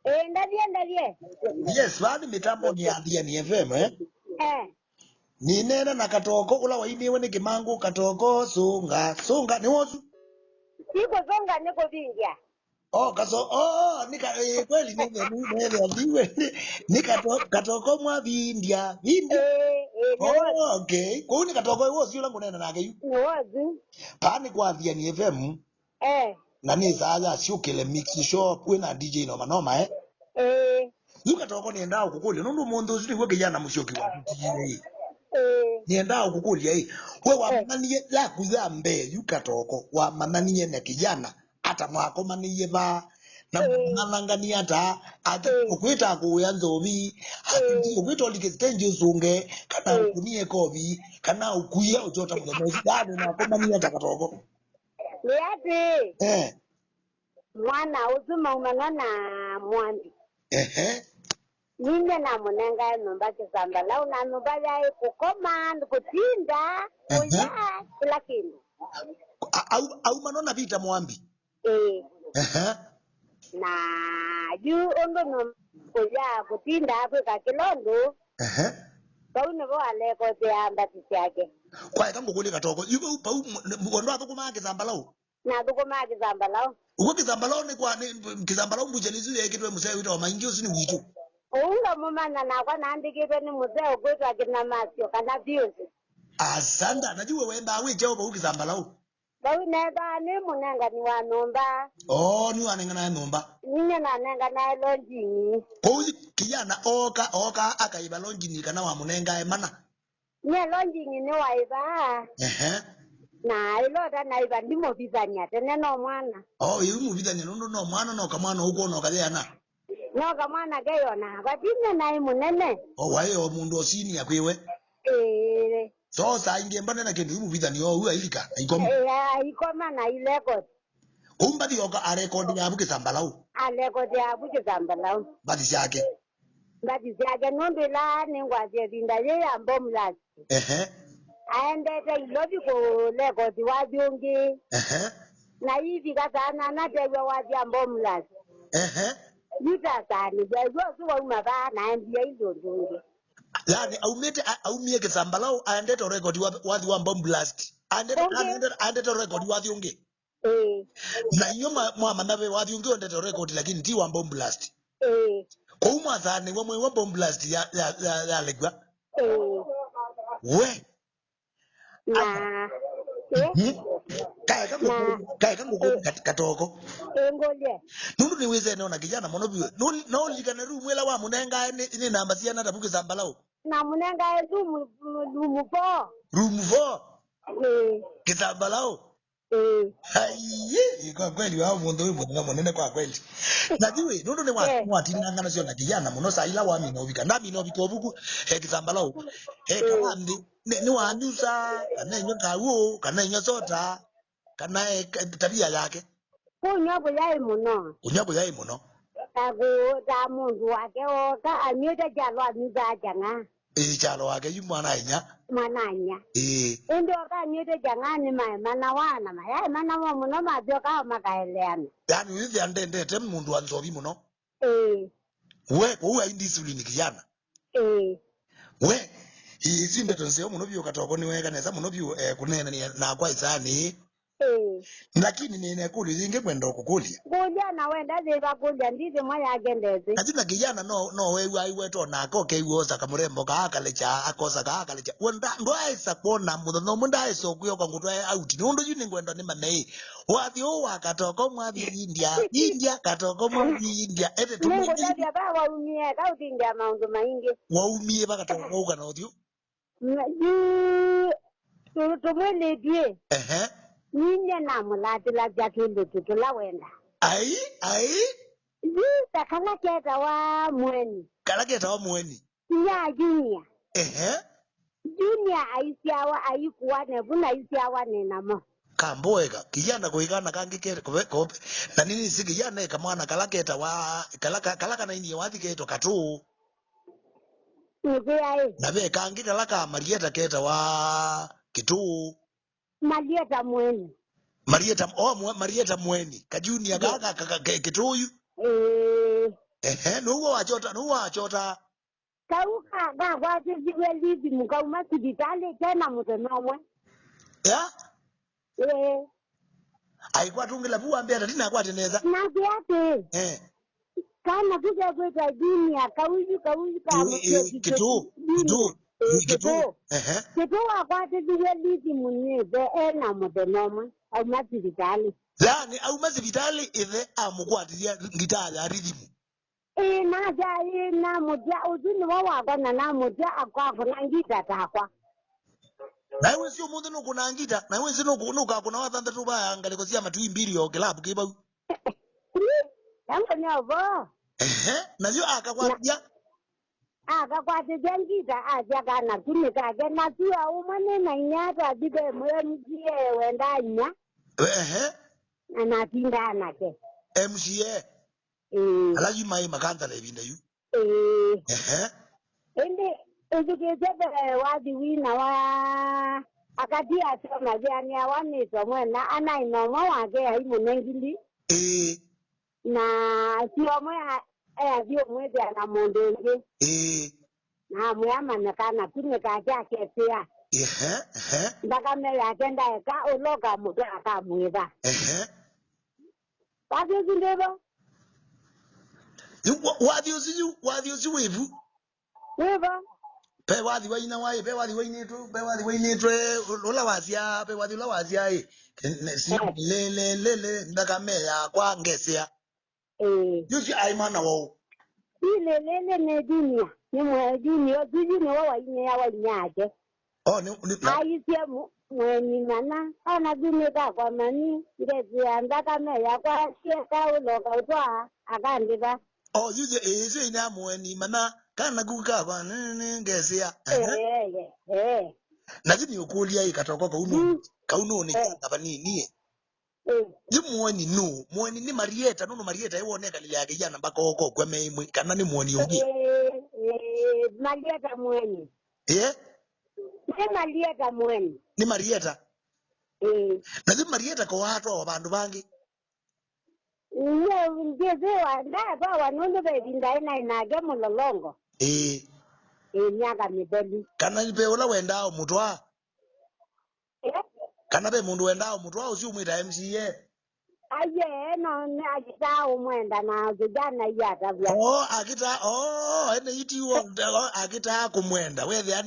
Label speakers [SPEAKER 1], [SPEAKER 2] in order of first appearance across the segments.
[SPEAKER 1] Ndadie.
[SPEAKER 2] Yes, vani mitambo ni adhia ni FM Ni nena na katoko ula wainiwe ni kimangu katoko sunga ni wosu.
[SPEAKER 1] Siko zonga niko vingia.
[SPEAKER 2] Kweli neve aliwe ni katoko mwa vindia vindi.
[SPEAKER 1] Ni wozu.
[SPEAKER 2] Okay. Kwa ni katoko wosu yula ngunena na ageyu.
[SPEAKER 1] Ni wozu.
[SPEAKER 2] Pani kwa adhia ni FM. Na ni zaga siukele mix show kwena DJ noma Yuka toko ni endao kukuli. Nundu mundu zini weke jana mushoki wa DJ. Ni endao kukuli ya hii. We wa mananiye la kuzambe yuka toko. Wa mananiye na kijana. Ata mwako maniye ba. Na mwananga ni ata. Ati ukuita kuya nzobi. Ati ukuita olikesitenji usunge. Kana ukunie kobi. Kana ukuya ujota mdomozi. Dani mwako maniye ata katoko.
[SPEAKER 1] Ni ati. Mwana uzuma umanona mwambi. Ninde na munenga numba kisambala una numba ya kukoma kutinda kuya kila kindu.
[SPEAKER 2] Au manona vita mwambi.
[SPEAKER 1] Na yu ondo no kuya kutinda kwa kilondo. Kaune bo ale ko te amba tisiake.
[SPEAKER 2] Kwa kango kule katoko. Yuko pa ndo atukuma kizambalao.
[SPEAKER 1] Na atukuma kizambalao.
[SPEAKER 2] Uko kizambalao ni kwa kizambalao mbujanizu ya kitwe museo wito wa maingi usini witu.
[SPEAKER 1] Unga mumana na kwa naandikitwe ni museo kwetu akina masio kana views.
[SPEAKER 2] Asanda najua wenda awe oba ukizambalao.
[SPEAKER 1] Bawi neba ni munenga ni wa nomba.
[SPEAKER 2] Ni wanenga na nomba.
[SPEAKER 1] Nine na nenga na lonjini.
[SPEAKER 2] Kwa kijana oka akaiba lonjini kana wa munenga mana.
[SPEAKER 1] Nye lonjini ni waiba. Na ilota na iba ndimo bizanya tene no mwana.
[SPEAKER 2] Imu bizanya no mwana no kamwana huko no kadena.
[SPEAKER 1] No kamwana geyona batine na imunene.
[SPEAKER 2] Wae mundu osini yakwewe. So sa inge mbane na kindu imu bizanya huwa ilika ikoma.
[SPEAKER 1] Ikoma na ilekot.
[SPEAKER 2] Kumba di oka arekodi ya buke sambalau.
[SPEAKER 1] Arekodi ya buke sambalau.
[SPEAKER 2] Badi siake
[SPEAKER 1] nondela ningwaje binda ye ambomlasi. Aendete ilobi ko lekodi wajonge. Na hivi kasana na tewe waji ambomlasi. Yuta sani bezo suwa umaba na ndiye indonge.
[SPEAKER 2] Yani aumie kisambalau aendete rekodi wathi wa bomb blast. Aendete rekodi wathi unge. Na nyoma mwa nabe wathi unge aendete rekodi lakini ti wa bomb blast. Kwa umathane wa bomb blast ya legwa. We.
[SPEAKER 1] Na
[SPEAKER 2] Kaya kangu katoko.
[SPEAKER 1] Ngoje.
[SPEAKER 2] Nundu ni weze na kijana mono biwe. No likana ru mwela wa munenga ni namba sia na tabuke sambalau.
[SPEAKER 1] Na munenga room 4.
[SPEAKER 2] Room 4. Kisambalau. Kwa kweli wao mundu mundu munene kwa kweli. Najue nundu ni wati ngana sio na kijana mono saila wa mino bika na mino biko buku kisambalau. Kamandi ni wa nyusa kana nyo kawo kana nyo sota kana tabia yake.
[SPEAKER 1] Kunyabo yai muno. Tago ta mundu wake oka anyuta jalwa nyuza janga.
[SPEAKER 2] Chalo wake yu mwananya.
[SPEAKER 1] Endo ka anyuta janga ni mana wana ma mana wa muno ma byo ka makaeleana.
[SPEAKER 2] Yani hivi andende tem mundu anzobi muno. We indiscipline kijana. We izimbe tonse muno byo katoko ni weka neza muno byo kunena ni na kwa izani. Lakini nene kuli zinge kwenda okukulya.
[SPEAKER 1] Kulya na wenda ziba kulya ndize moya agendeze.
[SPEAKER 2] Katina kijana no wewe aiweto na akoke iwoza kamurembo ka akalecha akosa ka akalecha. Wenda ndo aisa kuona muno munda aiso kuyo kwa ngutu out. Ndo yuni ngwenda ni manei. Wathi o wakatoko mwathi India katoko mwathi India. Ete tumu.
[SPEAKER 1] Mungu dadi aba waumie ka utindia maundu maingi.
[SPEAKER 2] Waumie bakatoko uka na othio.
[SPEAKER 1] Tumwele die. Ninye na mulati la jakile tutula wenda.
[SPEAKER 2] Ai.
[SPEAKER 1] Yisa kalaketa wa mweni. Ya junior. Junior aisiawa aikuwa nebuna aisiawa nenamo.
[SPEAKER 2] Kamboega kijana kuigana kangi kope na nini si kijana kamwana kalaketa wa kalaka na ini wathi keto katu. Na be kangi kalaka Marieta keta wa kitu.
[SPEAKER 1] Marieta mweni.
[SPEAKER 2] Marieta mweni. Ka junior kaka kituyu. Nuwa wachota.
[SPEAKER 1] Kauka ga wati ziwe libi mukauma sibitali tena mutenomwe.
[SPEAKER 2] Ya?
[SPEAKER 1] Aikwa
[SPEAKER 2] tungila buwa ambia tatina kwa teneza.
[SPEAKER 1] Nakiate. Kana kuja kweta dunia kauji kama
[SPEAKER 2] kitu.
[SPEAKER 1] Kitu wakwati ziwe libi munyebe na mutenomwe. Au masibitali.
[SPEAKER 2] Yani au masibitali ithe amukwatiria ngitari arithimu.
[SPEAKER 1] Naja na muja uzuni wakwa na muja akwa kuna ngita takwa.
[SPEAKER 2] Na iwe sio mundu nuku ngita, na iwe sio nuka kuna wathandatu baya ngaliko cia matui mbiri o kilabu kibau.
[SPEAKER 1] Yango nyovo.
[SPEAKER 2] Na yo akakwatia.
[SPEAKER 1] Akakwatia ngita aja kana kunika na tua umane na nyata bibe mwe wenda nya. Na tinda nake.
[SPEAKER 2] MCA. Alaji mai makanta le binda yu.
[SPEAKER 1] Ende ezekeze wadi wina wa akati asoma vyani awani somwena ana inoma wake haimu nengili. Na sio mwe vio mwezi ana mondenge. Na mwama nakana kunika chake pia. Ndaka mele atenda eka uloka muda akamweza. Wadi uzindebo?
[SPEAKER 2] Wadi uzi wevu?
[SPEAKER 1] Wevu?
[SPEAKER 2] Pe wadi waina wae, pe wadi wainetwe, lola wazia, pe wadi lola wazia lele, ndaka meya kwa ngesia. Yuzi aimana wao.
[SPEAKER 1] Lele ne dunia, ni mwe dunia wawa ine ya wanyaje. Aisye mweni mana, ana dunia kwa mani, ile ndaka meya kwa sheka uloka utwa, akandiba.
[SPEAKER 2] Yuzi ina mweni mana, kana kuka kwa ngesia. Najini ukulia ikatoko kauno ni kapa niye. Mweni ni Marieta, Marieta iwoneka lile yake jana mpaka huko kwa meimwe, kana ni mweni yongi.
[SPEAKER 1] Marieta mweni. Ni Marieta.
[SPEAKER 2] Na Marieta kwa watu wa bandu bangi.
[SPEAKER 1] Ngezewa ndaba wanundu bebinda inage mulolongo. Nyaka mibeli.
[SPEAKER 2] Kana nipe ula wendao mutwa. Kana be mundu wendao mutwa usi umwita MCA.
[SPEAKER 1] Aye no akita umwenda na vijana yata vya.
[SPEAKER 2] Ene iti akita kumwenda. Wewe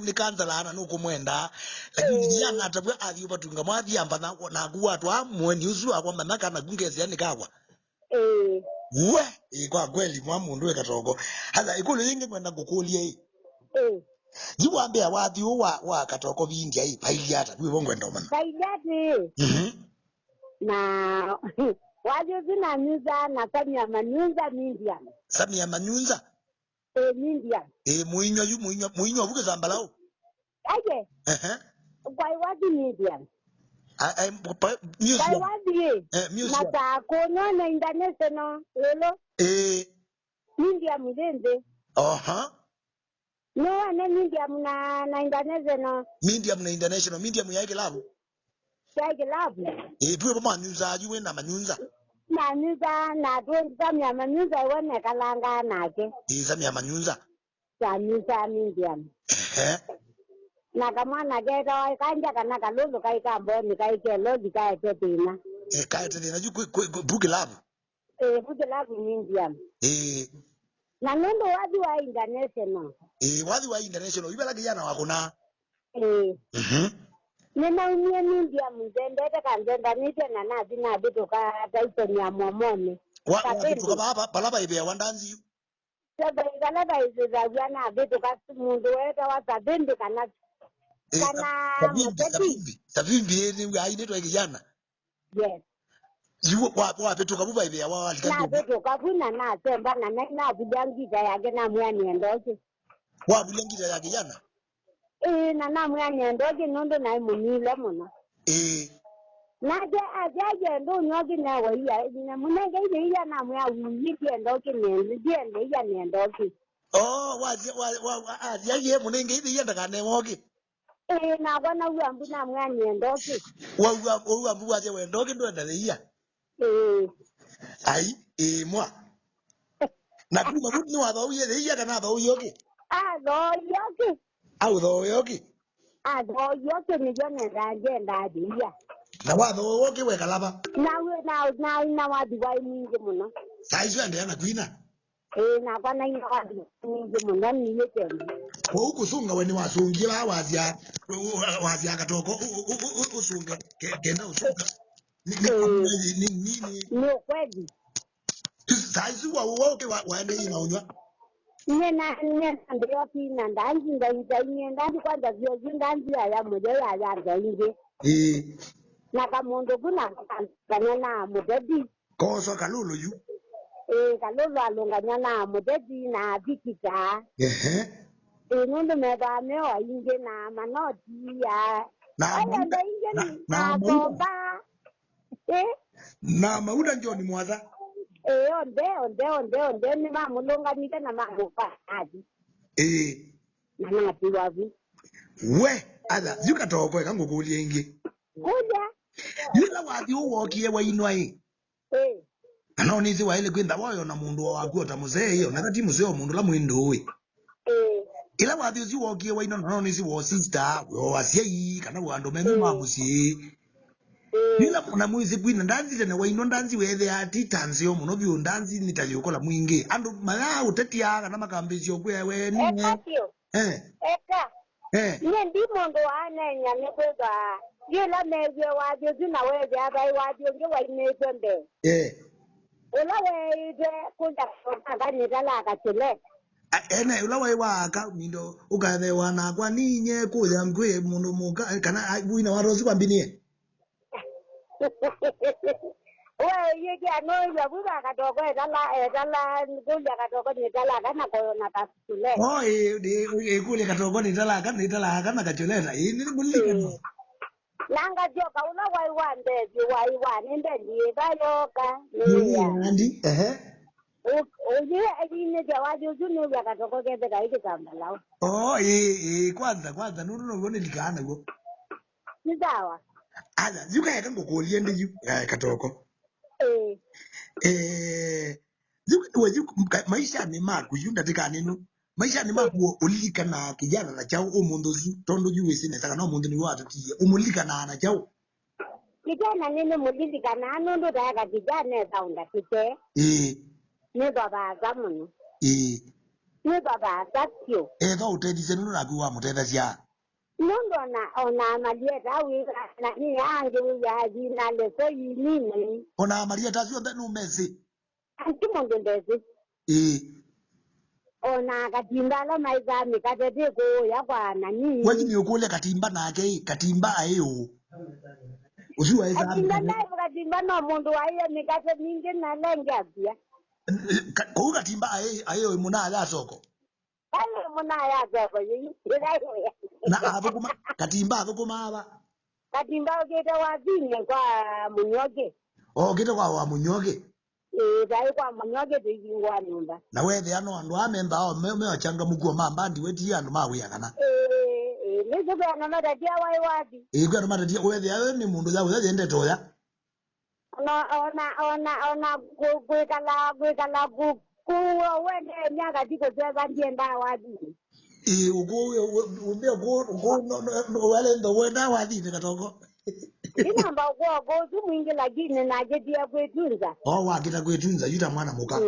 [SPEAKER 2] ni kansala ana nukumwenda. Lakini vijana atabwa adhi upatunga mwadhi amba na kuwa twa mweni usu akwa manaka na gungezi yani kawa. Kwa kweli mundu wekatoko. Hala ikulu yingi kwenda kukulia hii. Jiwambia wathi wa katoko bindia hii pailiata kwi bongo ndomana.
[SPEAKER 1] Pailiati. Na wathi zina nyuza na Samia Manyunza Mindian.
[SPEAKER 2] Samia Manyunza?
[SPEAKER 1] Mindian.
[SPEAKER 2] Muinywa buke zambalao.
[SPEAKER 1] Aje. Kwa wathi Mindian.
[SPEAKER 2] Museum.
[SPEAKER 1] Kwa wathi. Mata kono na international. Hello. Mindian mdenze. No, na medium na international.
[SPEAKER 2] Medium ya kilabu.
[SPEAKER 1] Ya kilabu.
[SPEAKER 2] Pwe pa manyunza ajuwe na manyunza.
[SPEAKER 1] Manyunza na tuwe Samia Manyunza wane kalanga nake.
[SPEAKER 2] Samia Manyunza.
[SPEAKER 1] Manyunza medium. Na kama na geta wa kanja kana kalulu kai kambo ni kai kelo di kai tetina.
[SPEAKER 2] Kai tetina ju buke labu.
[SPEAKER 1] Buke labu medium. Na nendo wadi wa international.
[SPEAKER 2] Wadi wa international ibala kijana wako na.
[SPEAKER 1] Nena unye India mzendete kanzenda nite na nazi na bitu ka taito nyamomone.
[SPEAKER 2] Wabitu kaba palaba ibe ya wandanzi yu.
[SPEAKER 1] Sebe ikalaba iziza wana bitu ka mundu weta wa sabindi kana. Kana mupeti.
[SPEAKER 2] Sabimbi eni hainetwa kijana.
[SPEAKER 1] Yes.
[SPEAKER 2] Yu wabitu kabuba ibe ya wawali
[SPEAKER 1] kandu. Na bitu kabuna na semba na bujangita yake na mwani endoke.
[SPEAKER 2] Wabujangita ya kijana.
[SPEAKER 1] Na namu ya nyendogi nondo na imunile muna. Naje ajaje ndo nyogi na waiya. Munenge ile iya namu ya wiki endogi nyendogi.
[SPEAKER 2] Ajaje munenge ile iya ndaka nemogi.
[SPEAKER 1] Na wana uambu namu ya nyendogi.
[SPEAKER 2] Uambu waje wendogi ndo ndale iya. Ai, mwa. Na kuma kuti wa uye the iya kana tho yoki.
[SPEAKER 1] Tho yoki.
[SPEAKER 2] Au tho yoki.
[SPEAKER 1] Tho yoki ni jone ndagenda dia.
[SPEAKER 2] Na wa tho yoki we kalaba.
[SPEAKER 1] Na wadiwai mingi muno.
[SPEAKER 2] Saizo ande ana kwina.
[SPEAKER 1] Na kwana ina wadiwai mingi muno ni yetemu.
[SPEAKER 2] Kwa huku sunga weni wasungira wazia katoko usunga kenda usunga.
[SPEAKER 1] Ni ukweli.
[SPEAKER 2] Saizo wa woke waende ina unywa.
[SPEAKER 1] Nena ndio pina ndanzi ndani kwanza vyo zindanzi ya moja ya nje. Na kamondo kuna kanyana mudedi.
[SPEAKER 2] Koso kalulu yu.
[SPEAKER 1] Kalulu alonganya na mudedi na bikita. Nundu meba mewa inge na manoti ya. Ayanda inge na komba.
[SPEAKER 2] Na mauda njoni mwaza.
[SPEAKER 1] Onde ni mamulonga nite na mamupa hadi. Na nati wavi.
[SPEAKER 2] We, ala, yuka toko kango kulie ingi.
[SPEAKER 1] Kuja.
[SPEAKER 2] Yula wathi uwokie wa inwa hii. Anonizi wa ile kwenda wayo na mundu wa wakuota muzee hiyo. Nakati muzee wa mundu la mwindu hui. Ila wathi uzi uwokie wa inwa anonizi wa sister. Wa siya kana wando memi mamusi. Yula muna muizi kwina ndanzi tene wa inwa ndanzi wethe ati tanzi yo muno biyo ndanzi nitayukola mwingi. Andu maya uteti ya kana makambezi okwe we ni.
[SPEAKER 1] Eka. Nye ndi mundu wa anenya nekweza. Yula meze wadio zina weze abai wadio nge wa inezwe mbe. Ulawe ide kunda kaka nitala kachile.
[SPEAKER 2] Ulawe waka mindo ukathe wana kwa ninye kuya mkwe mundu muka kana buina warozi kwa mbinie.
[SPEAKER 1] Wewe yeke anoja buba katoko etala kuja katoko nitala kana na kasule.
[SPEAKER 2] Kule katoko nitala kana kachuleta. Ni mulika.
[SPEAKER 1] Langa joka una waiwande ndiye bayoka.
[SPEAKER 2] Andi
[SPEAKER 1] Uje ajine jawaji ujune ya katoko kete kaike kambalao.
[SPEAKER 2] Kwanza nuru ngone likana go.
[SPEAKER 1] Ni sawa.
[SPEAKER 2] Ala yuka yaka ngokulie ndi katoko. Maisha ni maku yunda tika ninu. Maisha ni maku ulika na kijana na chao umundu tondo juwe sine saka na umundu ni watu tiye umulika na ana chao.
[SPEAKER 1] Kijana nini mulika na anundu daka kijana saunda kite. Ni baba zamunu. Ni baba sakyo.
[SPEAKER 2] Ego utedize nunu na kuwa muteda siya.
[SPEAKER 1] Nundu ona amalieta wika na nini ange wija jina leso yinini.
[SPEAKER 2] Ona amalieta siyo ndenu mezi.
[SPEAKER 1] Anti mundu ndezi. Ona katimba la maiza mikatete ko ya kwa nani.
[SPEAKER 2] Waji ni ukule katimba na ake katimba ayo. Usiwa eza
[SPEAKER 1] katimba no mundu wa iya mikate mingi na lengi apia.
[SPEAKER 2] Kwa katimba ayo muna ala soko.
[SPEAKER 1] Ale muna ya soko yi.
[SPEAKER 2] Na abukuma katimba abukuma aba.
[SPEAKER 1] Katimba okete wazine kwa munyoke.
[SPEAKER 2] Kete kwa munyoke.
[SPEAKER 1] Dai kwa munyoke tuingwa nyumba.
[SPEAKER 2] Na wethe ano andu amemba ao mewachanga muguo mamba ndi weti andu mawe akana.
[SPEAKER 1] Nizo bana madadia wai wadi.
[SPEAKER 2] Kwa madadia wethe ayo ni mundu ya wethe ende toya.
[SPEAKER 1] Ona gwekala kuwa wende nyaga diko zeba ndienda wadi.
[SPEAKER 2] Wale ndo wenda wadi ni katoko.
[SPEAKER 1] Inamba kwa mwingi lakini na jedia kwetunza.
[SPEAKER 2] Wakita kwetunza yuta mwana muka.